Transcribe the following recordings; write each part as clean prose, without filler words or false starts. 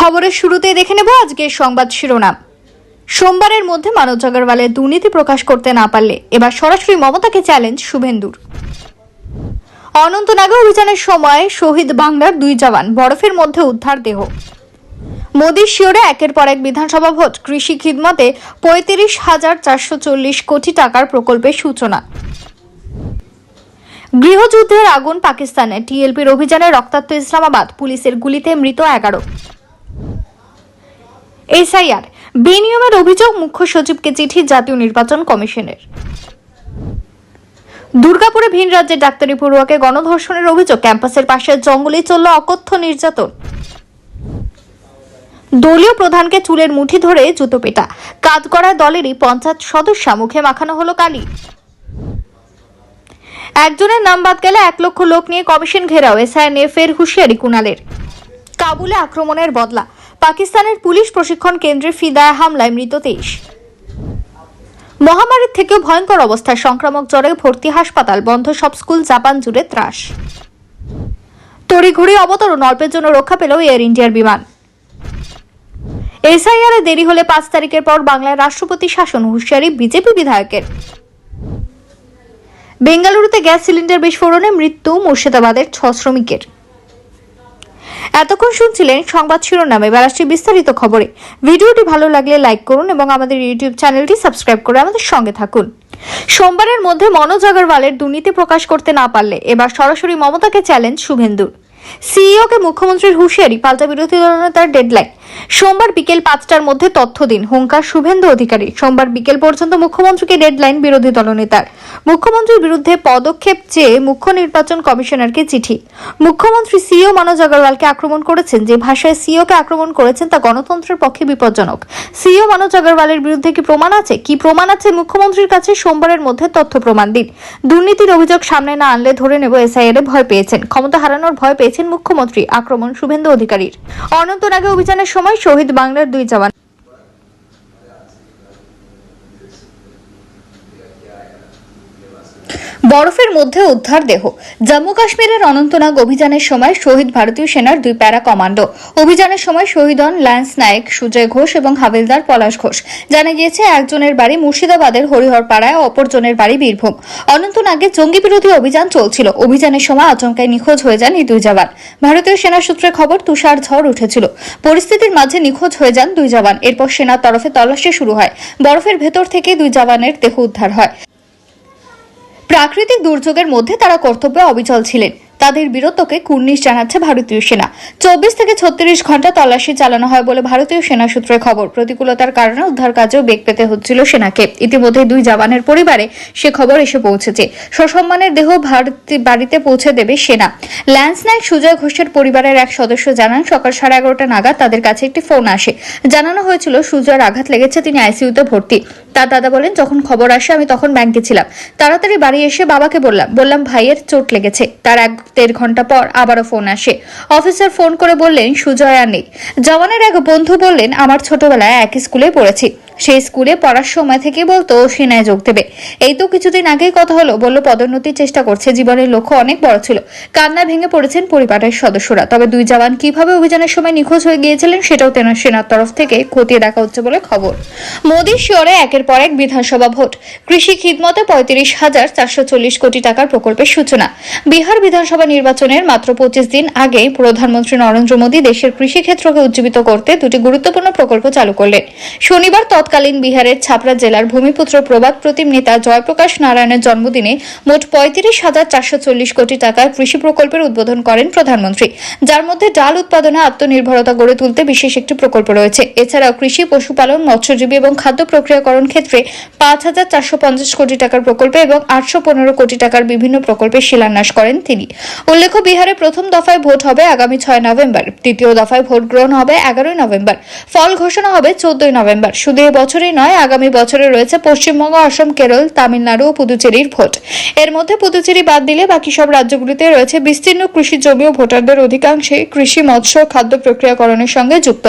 খবরের শুরুতেই দেখে নেব আজকের সংবাদ শিরোনাম। সোমবারের মধ্যে মানব আগরওয়ালের দুর্নীতি প্রকাশ করতে না পারলে এবার সরাসরি মমতাকে চ্যালেঞ্জ শুভেন্দুর। অনন্তনাগে অভিযানের সময় শহীদ বাংলার 2 জওয়ান, বরফের মধ্যে উদ্ধার দেহ। মোদির শিওরে একের পর এক বিধানসভা ভোট, কৃষি খিদমতে 35,440 কোটি টাকার প্রকল্পের সূচনা। গৃহযুদ্ধের আগুন পাকিস্তানে, টিএলপির অভিযানে রক্তাক্ত ইসলামাবাদ, পুলিশের গুলিতে মৃত 11। এসআইআর বেনিয়মের অভিযোগ, মুখ্য সচিবকে চিঠি জাতীয় নির্বাচন কমিশনের। দুর্গাপুরে ভিন রাজ্যের ডাক্তারি পড়ুয়াকে গণধর্ষণের অভিযোগ, ক্যাম্পাসের পাশে জঙ্গলে চলল অকথ্য নির্যাতন। দলীয় প্রধানকে চুলের মুঠি ধরে জুতো পেটা, কাজ করার দলেরই পঞ্চায়েত সদস্য, মুখে মাখানো হলো কালি। একজনের নাম বাদ গেলে 1 লক্ষ লোক নিয়ে কমিশন ঘেরাও, এসআইএনএফ এর হুঁশিয়ারি কুণালের। কাবুলে আক্রমণের বদলা, পাকিস্তানের পুলিশ প্রশিক্ষণ কেন্দ্রে ফিদায় হামলায় মৃত 23। মহামারীর থেকেও ভয়ঙ্কর অবস্থায়, সংক্রামক জ্বরে ভর্তি হাসপাতাল, বন্ধ সব স্কুল, জাপান জুড়ে ত্রাস। তড়িঘড়ি অবতরণ, অল্পের জন্য রক্ষা পেল এয়ার ইন্ডিয়ার বিমান। এসআইআর দেরি হলে 5 তারিখের পর বাংলায় রাষ্ট্রপতি শাসন, হুঁশিয়ারি বিজেপি বিধায়কের। বেঙ্গালুরুতে গ্যাস সিলিন্ডার বিস্ফোরণে মৃত্যু মুর্শিদাবাদের 6 শ্রমিকের। এতক্ষণ শুনছিলেন সংবাদ শিরোনাম, এবার আসছি বিস্তারিত খবরে। ভিডিওটি ভালো লাগলে লাইক করুন এবং আমাদের ইউটিউব চ্যানেলটি সাবস্ক্রাইব করে আমাদের সঙ্গে থাকুন। সোমবারের মধ্যে মনোজ আগরওয়ালের দুর্নীতি প্রকাশ করতে না পারলে এবার সরাসরি মমতাকে চ্যালেঞ্জ শুভেন্দুর। সিইওকে মুখ্যমন্ত্রীর হুঁশিয়ারি, পাল্টা বিরোধী দলনেতার ডেডলাইন। সোমবার বিকেল 5টার মধ্যে তথ্য দিন, হুঙ্কার শুভেন্দু অধিকারী। সোমবার বিকেল পর্যন্ত মুখ্যমন্ত্রীকে ডেডলাইন বিরোধী দলনেতার। মুখ্যমন্ত্রীর বিরুদ্ধে পদক্ষেপ চেয়ে মুখ্য নির্বাচন কমিশনারকে চিঠি। মুখ্যমন্ত্রী সিইও মনোজ আগরওয়ালকে আক্রমণ করেছেন, যে ভাষায় সিইওকে আক্রমণ করেছেন তা গণতন্ত্রের পক্ষে বিপজ্জনক। সিইও মনোজ আগরওয়ালের বিরুদ্ধে কি প্রমাণ আছে? কি প্রমাণ আছে মুখ্যমন্ত্রীর কাছে? সোমবারের মধ্যে তথ্য প্রমাণ দিন। দুর্নীতির অভিযোগ সামনে না আনলে ধরে নেব এসআইআর ভয় পেয়েছেন, ক্ষমতা হারানোর ভয় পেয়েছেন মুখ্যমন্ত্রী। আক্রমণ শুভেন্দু অধিকারীর। অনন্তনাগে অভিযানের সময় শহীদ বাংলার 2 জওয়ান। বরফের মধ্যে উদ্ধার দেহ। জম্মু কাশ্মীরের অনন্তনাগ অভিযানের সময় শহীদ ভারতীয় সেনার 2 প্যারা কমান্ডো। অভিযানের সময় শহীদ হন ল্যান্স নায়েক সুজয় ঘোষ এবং হাবিলদার পলাশ ঘোষ। জানা গিয়েছে একজনের বাড়ি মুর্শিদাবাদের হরিহরপাড়ায়, অপরজনের বাড়ি বীরভূম। অনন্তনাগে জঙ্গি বিরোধী অভিযান চলছিল। অভিযানের সময় আচমকাই নিখোঁজ হয়ে যান এই 2 জওয়ান। ভারতীয় সেনা সূত্রে খবর, তুষার ঝড় উঠেছিল। পরিস্থিতির মাঝে নিখোঁজ হয়ে যান 2 জওয়ান। এরপর সেনার তরফে তল্লাশি শুরু হয়। বরফের ভেতর থেকে 2 জওয়ানের দেহ উদ্ধার হয়। প্রাকৃতিক দুর্যোগের মধ্যে তারা কর্তব্যে অবিচল ছিলেন। তাদের বীরত্বকে কুর্নিশ জানাচ্ছে ভারতীয় সেনা। 24 থেকে 36 ঘন্টা তল্লাশি চালানো হয় বলে ভারতীয় সেনা সূত্রে খবর। প্রতিকূলতার কারণে উদ্ধার কাজেও বেগ পেতে হচ্ছিল সেনাকে। ইতিমধ্যে 2 জওয়ানের পরিবারে সে খবর এসে পৌঁছেছে। সসম্মানের দেহ বাড়িতে পৌঁছে দেবে সেনা। ল্যান্স নায়ক সুজয় ঘোষের পরিবারের এক সদস্য জানান, সকাল 11:30 নাগাদ তাদের কাছে একটি ফোন আসে। জানানো হয়েছিল সুজয়ের আঘাত লেগেছে, তিনি আইসিইউতে ভর্তি। তার দাদা বলেন, যখন খবর আসে আমি তখন ব্যাংকে ছিলাম। তাড়াতাড়ি বাড়ি এসে বাবাকে বললাম ভাইয়ের চোট লেগেছে। তার 1-1.5 ঘন্টা পর আবারও ফোন আসে। অফিসার ফোন করে বললেন সুজয় আর নেই। জওয়ানের এক বন্ধু বললেন, আমার ছোটবেলায় একই স্কুলে পড়েছি। সেই স্কুলে পড়ার সময় থেকে বলতো সেনায় যোগ দেবে। এই তো কিছুদিন আগেই কথা হলো, বলল পদোন্নতির চেষ্টা করছে। জীবনের লক্ষ্য অনেক বড় ছিল। কান্না ভেঙে পড়েছেন পরিবারের সদস্যরা। তবে 2 জওয়ান কিভাবে অভিযানের সময় নিখোঁজ হয়ে গিয়েছিলেন সেটাও সেনার তরফ থেকে খতিয়ে দেখা হচ্ছে বলে খবর। মোদির শিওরে একের পর এক বিধানসভা ভোট, কৃষি খিদমতে 35,440 কোটি টাকার প্রকল্পের সূচনা। বিহার বিধানসভা নির্বাচনের মাত্র 25 দিন আগে প্রধানমন্ত্রী নরেন্দ্র মোদী দেশের কৃষি ক্ষেত্রকে উজ্জীবিত করতে 2টি গুরুত্বপূর্ণ প্রকল্প চালু করলেন। শনিবার তৎকালীন বিহারের ছাপড়া জেলার ভূমিপুত্র প্রবাদ প্রতিম নেতা জয়প্রকাশ নারায়ণের জন্মদিনে মোট 35,440 কোটি টাকার কৃষি প্রকল্পের উদ্বোধন করেন প্রধানমন্ত্রী, যার মধ্যে ডাল উৎপাদনে আত্মনির্ভরতা গড়ে তুলতে বিশেষ একটি প্রকল্প রয়েছে। এছাড়াও কৃষি, পশুপালন, মৎস্যজীবী এবং খাদ্য প্রক্রিয়াকরণ ক্ষেত্রে 5,450 কোটি টাকার প্রকল্প এবং 815 কোটি টাকার বিভিন্ন প্রকল্পের শিলান্যাস করেন তিনি। উল্লেখ্য, বিহারে প্রথম দফায় ভোট হবে আগামী 6 নভেম্বর, দ্বিতীয় দফায় ভোট গ্রহণ হবে 11 নভেম্বর, ফল ঘোষণা হবে 14 নভেম্বর। শুধু বছরই নয়, আগামী বছরে রয়েছে পশ্চিমবঙ্গ, অসম, কেরল, তামিলনাড়ু ও পুদুচেরির ভোট। এর মধ্যে পুদুচেরি বাদ দিলে বাকি সব রাজ্যগুলিতে রয়েছে বিস্তীর্ণ কৃষি জমি ও ভোটারদের অধিকাংশই কৃষি, মৎস্য, খাদ্য প্রক্রিয়াকরণের সঙ্গে যুক্ত।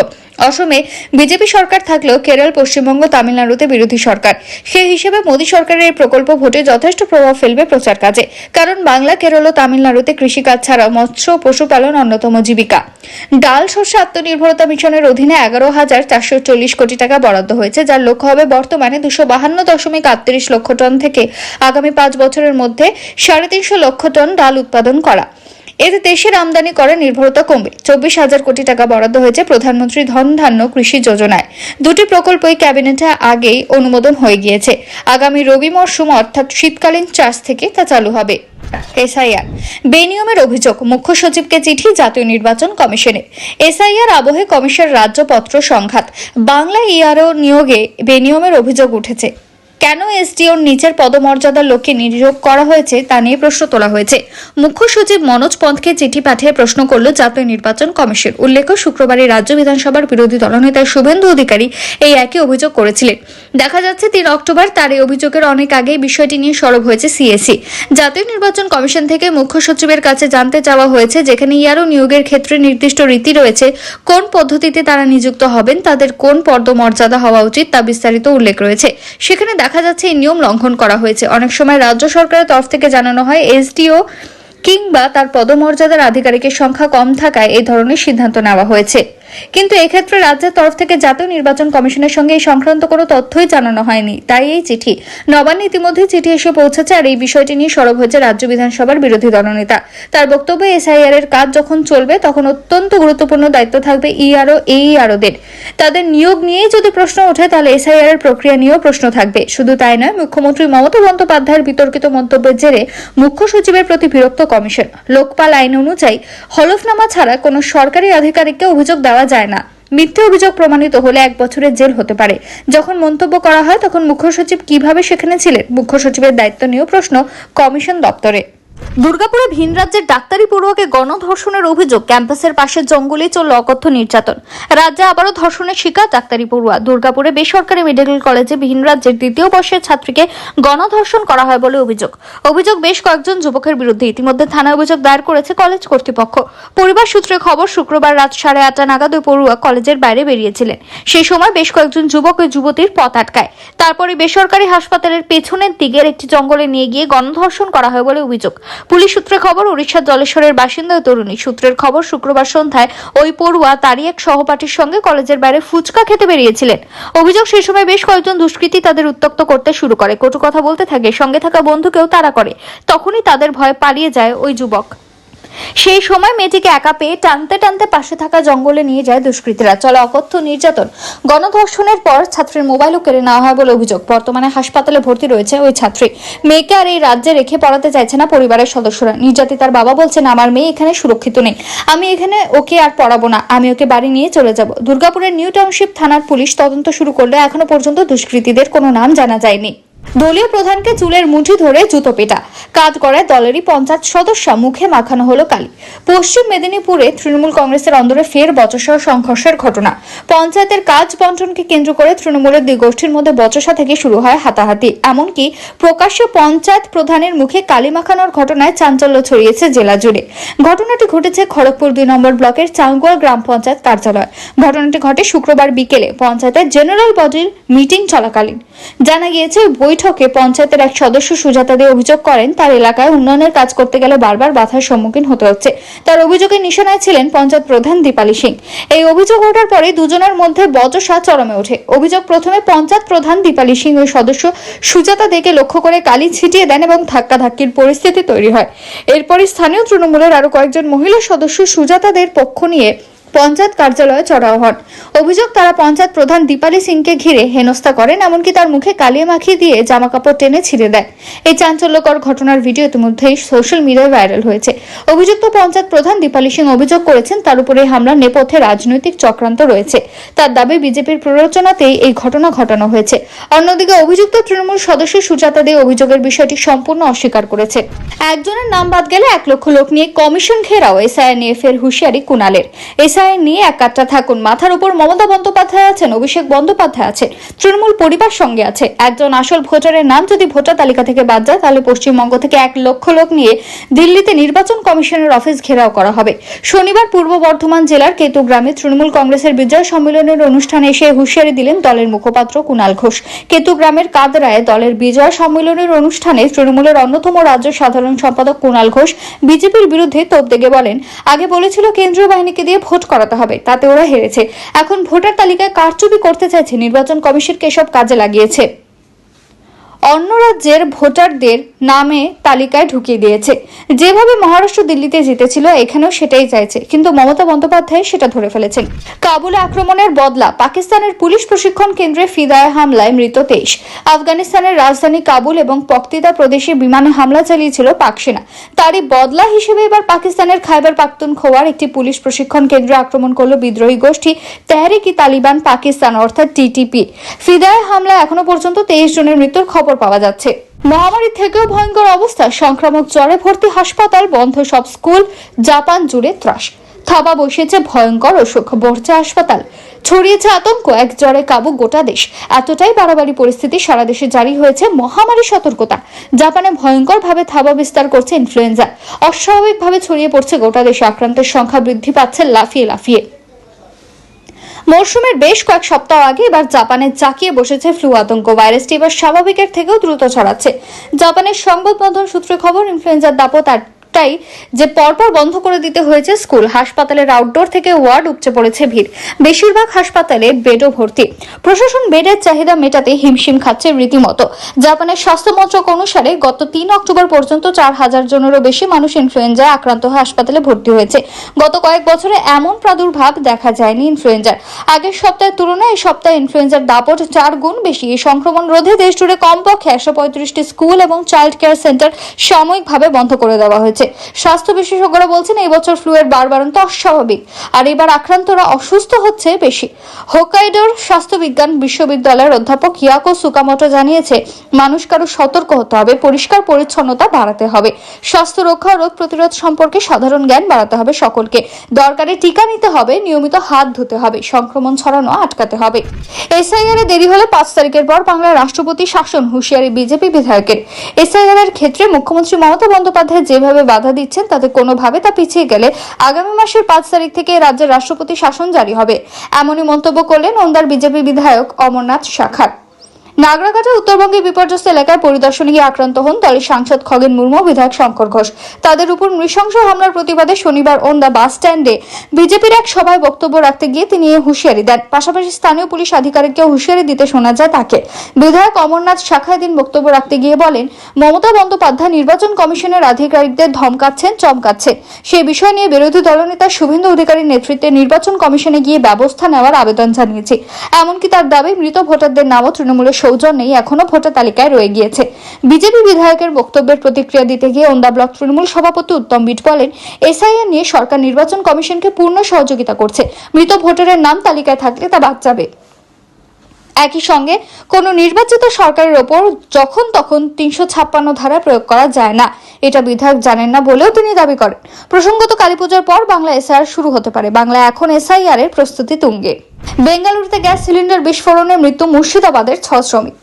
অসমে বিজেপি সরকার থাকলেও কেরল, পশ্চিমবঙ্গ, তামিলনাড়ুতে বিরোধী সরকার। সেই হিসেবে মোদী সরকারের এই প্রকল্প ভোটে যথেষ্ট প্রভাব ফেলবে প্রচার কাজে, কারণ বাংলা, কেরল ও তামিলনাড়ুতে কৃষিকাজ ছাড়াও মৎস্য ও পশুপালন অন্যতম জীবিকা। ডাল শস্য আত্মনির্ভরতা মিশনের অধীনে 11,440 কোটি টাকা বরাদ্দ হয়েছে, যার লক্ষ্য হবে বর্তমানে 252.38 লক্ষ টন থেকে আগামী 5 বছরের মধ্যে 350 লক্ষ টন ডাল উৎপাদন করা। এতে দেশের আমদানি করা নির্ভরতা কমবে। 24,000 কোটি টাকা বরাদ্দ হয়েছে প্রধানমন্ত্রী ধন ধান্য কৃষি যোজনায়। দুটি প্রকল্পই ক্যাবিনেটে আগেই অনুমোদন হয়ে গিয়েছে। আগামী রবি মরশুম অর্থাৎ শীতকালীন চাষ থেকে তা চালু হবে। এসআইআর বেনিয়মের অভিযোগ, মুখ্য সচিবকে চিঠি জাতীয় নির্বাচন কমিশনের। এসআইআর আবহে কমিশন রাজ্যপত্র সংঘাত। বাংলা ইআরও নিয়োগে বেনিয়মের অভিযোগ উঠেছে। কেন এসডিওর নিচের পদমর্যাদার লোককে নিয়োগ করা হয়েছে তা নিয়ে প্রশ্ন তোলা হয়েছে। মুখ্য সচিব মনোজ পন্থকে চিঠি পাঠিয়ে প্রশ্ন করল জাতীয় নির্বাচন কমিশন। উল্লেখ্য, শুক্রবারই রাজ্য বিধানসভার বিরোধী দলনেতা শুভেন্দু অধিকারী এই একই অভিযোগ করেছিলেন। দেখা যাচ্ছে 3 অক্টোবর তার এই অভিযোগের অনেক আগেই বিষয়টি নিয়ে সরব হয়েছে সিএসি। জাতীয় নির্বাচন কমিশন থেকে মুখ্য সচিবের কাছে জানতে চাওয়া হয়েছে, যেখানে ইআরও নিয়োগের ক্ষেত্রে নির্দিষ্ট রীতি রয়েছে, কোন পদ্ধতিতে তারা নিযুক্ত হবেন, তাদের কোন পদমর্যাদা হওয়া উচিত তা বিস্তারিত উল্লেখ রয়েছে। সেখানে দেখা যাচ্ছে এই নিয়ম লঙ্ঘন করা হয়েছে। অনেক সময় রাজ্য সরকারের তরফ থেকে জানানো হয় এসডিও কিংবা তার পদমর্যাদার আধিকারিকের সংখ্যা কম থাকায় এই ধরনের সিদ্ধান্ত নেওয়া হয়েছে। কিন্তু এক্ষেত্রে রাজ্যের তরফ থেকে জাতীয় নির্বাচন কমিশনের সঙ্গে এই সংক্রান্ত কোনো তথ্যই জানানো হয়নি। তাই এই চিঠি নবান্ন ইতিমধ্যে চিঠি এসে পৌঁছেছে, আর এই বিষয়টি নিয়ে সরব হয়েছে রাজ্য বিধানসভার বিরোধী দলনেতা। তার বক্তব্য, এসআইআর এর কাজ যখন চলবে তখন অত্যন্ত গুরুত্বপূর্ণ দায়িত্ব থাকবে ইআরও, এইআরওদের। তাদের নিয়োগ নিয়েই যদি প্রশ্ন ওঠে তাহলে এসআইআর এর প্রক্রিয়া নিয়েও প্রশ্ন থাকবে। শুধু তাই নয়, মুখ্যমন্ত্রী মমতা বন্দ্যোপাধ্যায়ের বিতর্কিত মন্তব্যের জেরে মুখ্য সচিবের প্রতি বিরক্ত কমিশন। লোকপাল আইন অনুযায়ী হলফনামা ছাড়া কোনো সরকারি আধিকারিককে অভিযোগ দেওয়া যায় না। মিথ্যে অভিযোগ প্রমাণিত হলে 1 বছরের জেল হতে পারে। যখন মন্তব্য করা হয় তখন মুখ্য সচিব কিভাবে সেখানে ছিলেন? মুখ্য সচিবের দায়িত্ব নিয়েও প্রশ্ন কমিশন দপ্তরে। দুর্গাপুরে ভিন রাজ্যের ডাক্তারি পড়ুয়াকে গণধর্ষণের অভিযোগ। ক্যাম্পাসের পাশে জঙ্গলে চলল অকথ্য নির্যাতন। রাজ্যে আবারও ধর্ষণের শিকার ডাক্তারি পড়ুয়া। দুর্গাপুরে বেসরকারি মেডিকেল কলেজে ভিন রাজ্যের 2য় বর্ষের ছাত্রীকে গণধর্ষণ করা হয় বলে অভিযোগ বেশ কয়েকজন যুবকের বিরুদ্ধে। ইতিমধ্যে থানায় অভিযোগ দায়ের করেছে কলেজ কর্তৃপক্ষ। পরিবার সূত্রে খবর, শুক্রবার রাত 8:30 নাগাদ ওই পড়ুয়া কলেজের বাইরে বেরিয়েছিলেন। সেই সময় বেশ কয়েকজন যুবক ওই যুবতীর পথ আটকায়। তারপরে বেসরকারি হাসপাতালের পেছনের দিকের একটি জঙ্গলে নিয়ে গিয়ে গণধর্ষণ করা হয় বলে অভিযোগ। পুলিশ সূত্রে খবর, ওড়িশার জলেশ্বরের বাসিন্দা তরুণী। সূত্রের খবর, শুক্রবার সন্ধ্যায় ওই পড়ুয়া তারই এক সহপাঠীর সঙ্গে কলেজের বাইরে ফুচকা খেতে বেরিয়েছিলেন। অভিযোগ, সেই সময় বেশ কয়েকজন দুষ্কৃতী তাদের উত্ত্যক্ত করতে শুরু করে, কটু কথা বলতে থাকে, সঙ্গে থাকা বন্ধুকেও তাড়া করে। তখনই তাদের ভয়ে পালিয়ে যায় ওই যুবক। সেই সময় মেয়েটিকে একা পেয়ে টানতে টানতে পাশে থাকা জঙ্গলে নিয়ে যায় দুষ্কৃতীরা। চলে অকথ্য নির্যাতন। গণধর্ষণের পর ছাত্রীর মোবাইলও কেড়ে নেওয়া হয় বলে অভিযোগ। বর্তমানে হাসপাতালে ভর্তি রয়েছে ওই ছাত্রী। মেয়েকে আর এই রাজ্যে রেখে পড়াতে চাইছে না পরিবারের সদস্যরা। নির্যাতিতার বাবা বলছেন, আমার মেয়ে এখানে সুরক্ষিত নেই, আমি এখানে ওকে আর পড়াবো না, আমি ওকে বাড়ি নিয়ে চলে যাব। দুর্গাপুরের নিউ টাউনশিপ থানার পুলিশ তদন্ত শুরু করলে এখনো পর্যন্ত দুষ্কৃতীদের কোনো নাম জানা যায়নি। দলীয় প্রধানকে চুলের মুঠি ধরে জুতো পেটা। কাঠগড়ায় দলেরই পঞ্চায়েত সদস্য মুখে মাখানো হলো কালি। পশ্চিম মেদিনীপুরে তৃণমূল কংগ্রেসের অন্দরে ফের বচসা ও সংঘর্ষের ঘটনা। পঞ্চায়েতের কাজ বন্টনকে কেন্দ্র করে তৃণমূলের 2 গোষ্ঠীর মধ্যে বচসা থেকে শুরু হয় হাতাহাতি। এমনকি প্রকাশ্যে পঞ্চায়েত প্রধানের মুখে কালি মাখানোর ঘটনায় চাঞ্চল্য ছড়িয়েছে জেলা জুড়ে। ঘটনাটি ঘটেছে খড়গপুর 2 নম্বর ব্লকের চাঙ্গুয়া গ্রাম পঞ্চায়েত কার্যালয়। ঘটনাটি ঘটে শুক্রবার বিকেলে পঞ্চায়েতের জেনারেল বডির মিটিং চলাকালীন। জানা গিয়েছে, বৈঠকে পঞ্চায়েতের এক সদস্য সুজাতা দে অভিযোগ করেন, তার এলাকায় উন্নয়নের কাজ করতে গেলে বারবার বাধার সম্মুখীন হতে হচ্ছে। তার অভিযোগের নিশানায় ছিলেন পঞ্চায়েত প্রধান দীপালি সিং। এই অভিযোগ ওঠার পরে দুজনের মধ্যে বচসা চরমে ওঠে। অভিযোগ, প্রথমে পঞ্চায়েত প্রধান দীপালি সিং ওই সদস্য সুজাতা দেকে লক্ষ্য করে কালি ছিটিয়ে দেন এবং ধাক্কাধাক্কির পরিস্থিতি তৈরি হয়। এরপরই স্থানীয় তৃণমূলের আরো কয়েকজন মহিলা সদস্য সুজাতা দের পক্ষ নিয়ে পঞ্চায়েত কার্যালয়ে চড়াও হন। অভিযোগ, তারা পঞ্চায়েত প্রধান দীপালি সিংকে ঘিরে হেনস্থা করেন, এমনকি তার মুখে কালিয়া মাখিয়ে দিয়ে জামাকাপড় টেনে ছিঁড়ে দেন। এই চাঞ্চল্যকর ঘটনার ভিডিও ইতিমধ্যেই সোশ্যাল মিডিয়ায় ভাইরাল হয়েছে। অভিযুক্ত পঞ্চায়েত প্রধান দীপালি সিং অভিযোগ করেছেন, তার উপরে হামলার নেপথ্যে রাজনৈতিক চক্রান্ত রয়েছে। তার দাবি, বিজেপির প্ররোচনাতেই এই ঘটনা ঘটানো হয়েছে। অন্যদিকে অভিযুক্ত তৃণমূল সদস্য সুজাতা দে অভিযোগের বিষয়টি সম্পূর্ণ অস্বীকার করেছে। একজনের নাম বাদ গেলে 1 লক্ষ লোক নিয়ে কমিশন ঘেরাও। এসআইআর নিয়ে ফের হুঁশিয়ারি কুণালের। এসআইআর আইন নিয়ে এক কাট্টা থাকুন। মাথার উপর মমতা বন্দ্যোপাধ্যায় আছেন, অভিষেক বন্দ্যোপাধ্যায় আছেন, তৃণমূল পরিবার সঙ্গে আছে। একজন আসল ভোটারের নাম যদি ভোটার তালিকা থেকে বাদ যায়, তাহলে পশ্চিমবঙ্গ থেকে 1 লক্ষ লোক নিয়ে দিল্লিতে নির্বাচন কমিশনের অফিস ঘেরাও করা হবে। শনিবার পূর্ব বর্ধমান জেলার কেতুগ্রামে তৃণমূল কংগ্রেসের বিজয় সম্মেলনের অনুষ্ঠানে এসে হুঁশিয়ারি দিলেন দলের মুখপাত্র কুণাল ঘোষ। কেতুগ্রামের কাদরায় দলের বিজয় সম্মেলনের অনুষ্ঠানে তৃণমূলের অন্যতম রাজ্য সাধারণ সম্পাদক কুণাল ঘোষ বিজেপির বিরুদ্ধে তোপ দেগে বলেন, আগে বলেছিল কেন্দ্রীয় বাহিনীকে দিয়ে ভোট করাতে হবে, তাতে ওরা হেরেছে। এখন ভোটার তালিকায় কারচুপি করতে চাইছে, নির্বাচন কমিশনকে এসব কাজে লাগিয়েছে। অন্য রাজ্যের ভোটারদের নামে তালিকায় ঢুকিয়ে দিয়েছে। যেভাবে মহারাষ্ট্র দিল্লিতে জিতেছিল, এখানেও সেটাই চাইছে, কিন্তু মমতা বন্দ্যোপাধ্যায় সেটা ধরে ফেলেছেন। কাবুলে আক্রমণের বদলা, পাকিস্তানের পুলিশ প্রশিক্ষণ কেন্দ্রে ফিদায় হামলায় মৃত 23। আফগানিস্তানের রাজধানী কাবুল এবং পক্তিতা প্রদেশে বিমানে হামলা চালিয়েছিল পাক সেনা। তারই বদলা হিসেবে এবার পাকিস্তানের খাইবার পাখতুনখোয়ার একটি পুলিশ প্রশিক্ষণ কেন্দ্রে আক্রমণ করল বিদ্রোহী গোষ্ঠী তেহরিক-ই-তালিবান পাকিস্তান অর্থাৎ টিটিপি। ফিদায় হামলায় এখনো পর্যন্ত 23 জনের মৃত্যুর খবর পাওয়া যাচ্ছে। মহামারী থেকেও ভয়ঙ্কর অবস্থা, সংক্রামক জ্বরে ভর্তি হাসপাতাল, বন্ধ সব স্কুল, জাপান জুড়ে ত্রাস। থাবা বসিয়েছে ভয়ঙ্কর অসুখ, ভরছে হাসপাতাল, ছড়িয়েছে আতঙ্ক, এক জ্বরে কাবু গোটা দেশ। এতটাই বাড়াবাড়ি পরিস্থিতি, সারা দেশে জারি হয়েছে মহামারী সতর্কতা। জাপানে ভয়ঙ্কর ভাবে থাবা বিস্তার করছে ইনফ্লুয়েঞ্জা, অস্বাভাবিকভাবে ছড়িয়ে পড়ছে গোটা দেশে। আক্রান্তের সংখ্যা বৃদ্ধি পাচ্ছে লাফিয়ে লাফিয়ে। মরশুমের বেশ কয়েক সপ্তাহ আগে এবার জাপানে জাঁকিয়ে বসেছে ফ্লু আতঙ্ক। ভাইরাসটি এবার স্বাভাবিকের থেকেও দ্রুত ছড়াচ্ছে। জাপানের সংবাদ মাধ্যম সূত্রে খবর, ইনফ্লুয়েঞ্জার দাপট যে পরপর বন্ধ করে দিতে হয়েছে স্কুল, হাসপাতালের আউটডোর থেকে ওয়ার্ড উপচে পড়েছে ভিড়। বেশিরভাগ হাসপাতালে বেডও ভর্তি। প্রশাসন বেডের চাহিদা মেটাতে হিমশিম খাচ্ছে রীতিমতো। জাপানের স্বাস্থ্য মন্ত্রক অনুসারে গত 3 অক্টোবর পর্যন্ত 4000 জনেরও বেশি মানুষ ইনফ্লুয়েঞ্জায় আক্রান্ত হয়ে হাসপাতালে ভর্তি হয়েছে। গত কয়েক বছরে এমন প্রাদুর্ভাব দেখা যায়নি ইনফ্লুয়েঞ্জার। আগের সপ্তাহের তুলনায় এই সপ্তাহে ইনফ্লুয়েঞ্জার দাপট 4 গুণ বেশি। এই সংক্রমণ রোধে দেশ জুড়ে কমপক্ষে 135টি স্কুল এবং চাইল্ড কেয়ার সেন্টার সাময়িকভাবে বন্ধ করে দেওয়া হয়েছে। স্বাস্থ্য বিশেষজ্ঞরা বলছেন, এই বছর ফ্লু এর বাড়ন্ত অস্বাভাবিক, আর এবার আক্রান্তরা অসুস্থ হচ্ছে বেশি। হোকাইডোর স্বাস্থ্য বিজ্ঞান বিশ্ববিদ্যালয়ের অধ্যাপক ইয়াকো সুকামোটো জানিয়েছে, মানুষ কারো সতর্ক হতে হবে, পরিষ্কার পরিচ্ছন্নতা বাড়াতে হবে, স্বাস্থ্য রক্ষা ও রোগ প্রতিরোধ সম্পর্কে সাধারণ জ্ঞান বাড়াতে হবে সকলকে, দরকারে টিকা নিতে হবে, নিয়মিত হাত ধুতে হবে, সংক্রমণ ছড়ানো আটকাতে হবে। এসআইআর এ দেরি হলে 5 তারিখের পর বাংলার রাষ্ট্রপতি শাসন, হুঁশিয়ারি বিজেপি বিধায়কের। এসআইআর এর ক্ষেত্রে মুখ্যমন্ত্রী মমতা বন্দ্যোপাধ্যায় যেভাবে বাধা দিচ্ছেন, তাতে কোনোভাবে তা পিছিয়ে গেলে আগামী মাসের 5 তারিখ থেকে রাজ্যের রাষ্ট্রপতি শাসন জারি হবে, এমনই মন্তব্য করলেন ওন্দার বিজেপি বিধায়ক অমরনাথ শাখার। নাগরাঘাটে উত্তরবঙ্গের বিপর্যস্ত এলাকায় পরিদর্শনে গিয়ে আক্রান্ত হন দলের সাংসদ খগেন মুর্মু, বিধায়ক শঙ্কর ঘোষ। তাদের উপর নৃশংস হামলার প্রতিবাদে শনিবার ওন্দা বাস স্ট্যান্ডে বিজেপির এক সভায় বক্তব্য রাখতে গিয়ে তিনি এই হুঁশিয়ারি দেন। পাশাপাশি স্থানীয় পুলিশ আধিকারিককেও হুঁশিয়ারি দিতে শোনা যায় তাকে। বিধায়ক অমরনাথ শাখা দিন বক্তব্য রাখতে গিয়ে বলেন, মমতা বন্দ্যোপাধ্যায় নির্বাচন কমিশনের আধিকারিকদের ধমকাচ্ছেন, চমকাচ্ছেন। সেই বিষয় নিয়ে বিরোধী দলনেতা শুভেন্দু অধিকারীর নেতৃত্বে নির্বাচন কমিশনে গিয়ে ব্যবস্থা নেওয়ার আবেদন জানিয়েছে। এমনকি তার দাবি, মৃত ভোটারদের নামও তৃণমূলের সৌজন্যেই এখনো ভোটার তালিকায় রয়ে গিয়েছে। বিজেপি বিধায়কের বক্তব্যের প্রতিক্রিয়া দিতে গিয়ে ওন্দা ব্লক তৃণমূল সভাপতি উত্তম বিট বলেন, এসআইআর নিয়ে সরকার নির্বাচন কমিশনকে পূর্ণ সহযোগিতা করছে। মৃত ভোটারের নাম তালিকায় থাকলে তা বাদ যাবে। একই সঙ্গে কোনো নির্বাচিত সরকারের ওপর যখন তখন 356 ধারা প্রয়োগ করা যায় না, এটা বিধায়ক জানেন না বলেও তিনি দাবি করেন। প্রসঙ্গত, কালীপূজার পর বাংলা এসআইআর শুরু হতে পারে। বাংলায় এখন এসআইআর এর প্রস্তুতি তুঙ্গে। বেঙ্গালুরুতে গ্যাস সিলিন্ডার বিস্ফোরণে মৃত্যু মুর্শিদাবাদের 6 শ্রমিক।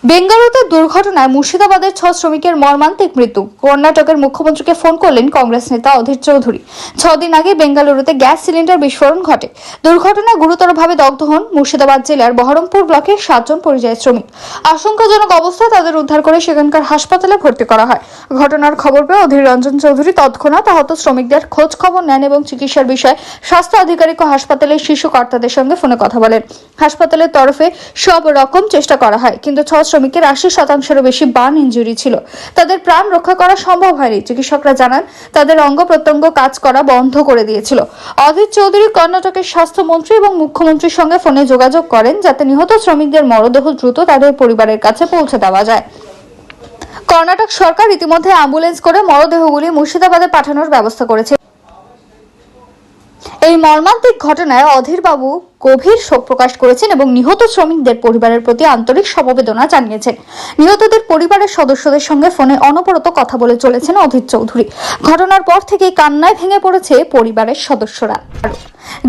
বেঙ্গালুরুতে দুর্ঘটনায় মুর্শিদাবাদের 6 শ্রমিকের মর্মান্তিক মৃত্যু। কর্ণাটকের মুখ্যমন্ত্রীকে ফোন করলেন কংগ্রেস নেতা অধীর চৌধুরী। 6 দিন আগে বেঙ্গালুরুতে গ্যাস সিলিন্ডার বিস্ফোরণ ঘটে। দুর্ঘটনায় গুরুতরভাবে দগ্ধ হন মুর্শিদাবাদ জেলার বহরমপুর ব্লকের 7 জন পরিযায়ী শ্রমিক। আশঙ্কাজনক অবস্থায় তাদের উদ্ধার করে সেখানকার হাসপাতালে ভর্তি করা হয়। ঘটনার খবর পেয়ে অধীর রঞ্জন চৌধুরী তৎক্ষণাৎ আহত শ্রমিকদের খোঁজ খবর নেন এবং চিকিৎসার বিষয়ে স্বাস্থ্য আধিকারিক ও হাসপাতালের শিশু কর্তাদের সঙ্গে ফোনে কথা বলেন। হাসপাতালের তরফে সব রকম চেষ্টা করা হয়, কিন্তু 6 শ্রমিকের 80%-এরও বেশি বার্ন ইনজুরি ছিল। তাদের প্রাণ রক্ষা করা সম্ভব হয়নি। চিকিৎসকরা জানান, তাদের অঙ্গ প্রত্যঙ্গ কাজ করা বন্ধ করে দিয়েছিল। অধীর চৌধুরী কর্ণাটকের স্বাস্থ্যমন্ত্রী এবং মুখ্যমন্ত্রীর সঙ্গে ফোনে যোগাযোগ করেন, যাতে নিহত শ্রমিকদের মরদেহ দ্রুত তাদের পরিবারের কাছে পৌঁছে দেওয়া যায়। কর্ণাটক সরকার ইতিমধ্যে অ্যাম্বুলেন্স করে মরদেহগুলি মুর্শিদাবাদে পাঠানোর ব্যবস্থা করেছে। এই মর্মান্তিক ঘটনায় অধীর বাবু গভীর শোক প্রকাশ করেছেন এবং নিহত শ্রমিকদের পরিবারের প্রতি আন্তরিক সমবেদনা জানিয়েছেন। নিহতদের পরিবারের সদস্যদের সঙ্গে ফোনে অনবরত কথা বলে চলেছেন অধীর চৌধুরী। ঘটনার পর থেকেই কান্নায় ভেঙে পড়েছে পরিবারের সদস্যরা।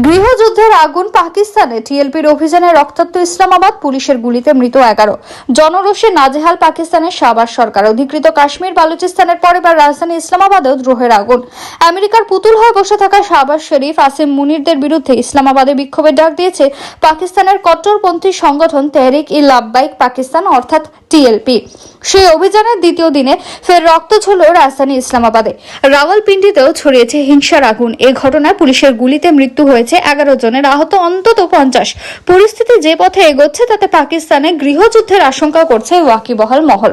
গৃহযুদ্ধের আগুন পাকিস্তানে, টিএলপির অভিযানে রক্তাক্ত ইসলামাবাদ, পুলিশের গুলিতে মৃত 11। জনরোষে নাজেহাল পাকিস্তানের শাহবাজ সরকার। অধিকৃত কাশ্মীর বালুচিস্তানের পর এবার রাজধানী ইসলামাবাদেও দ্রোহের আগুন। আমেরিকার পুতুল হয়ে বসে থাকা শাহবাজ শরীফ, আসিম মুনিরদের বিরুদ্ধে ইসলামাবাদে বিক্ষোভের ডাক দিয়েছে পাকিস্তানের কট্টরপন্থী সংগঠন তেহরিক-ই-লাব্বাইক পাকিস্তান অর্থাৎ টিএলপি। সেই অভিযানের দ্বিতীয় দিনে ফের রক্ত ঝরল রাজধানী ইসলামাবাদে। রাওয়ালপিন্ডিতেও ছড়িয়েছে হিংসার আগুন। এই ঘটনায় পুলিশের গুলিতে মৃত্যু হয়েছে 11 জনের, আহত অন্তত 50। পরিস্থিতি যে পথে এগোচ্ছে তাতে পাকিস্তানে গৃহযুদ্ধের আশঙ্কা করছে ওয়াকিবহাল মহল।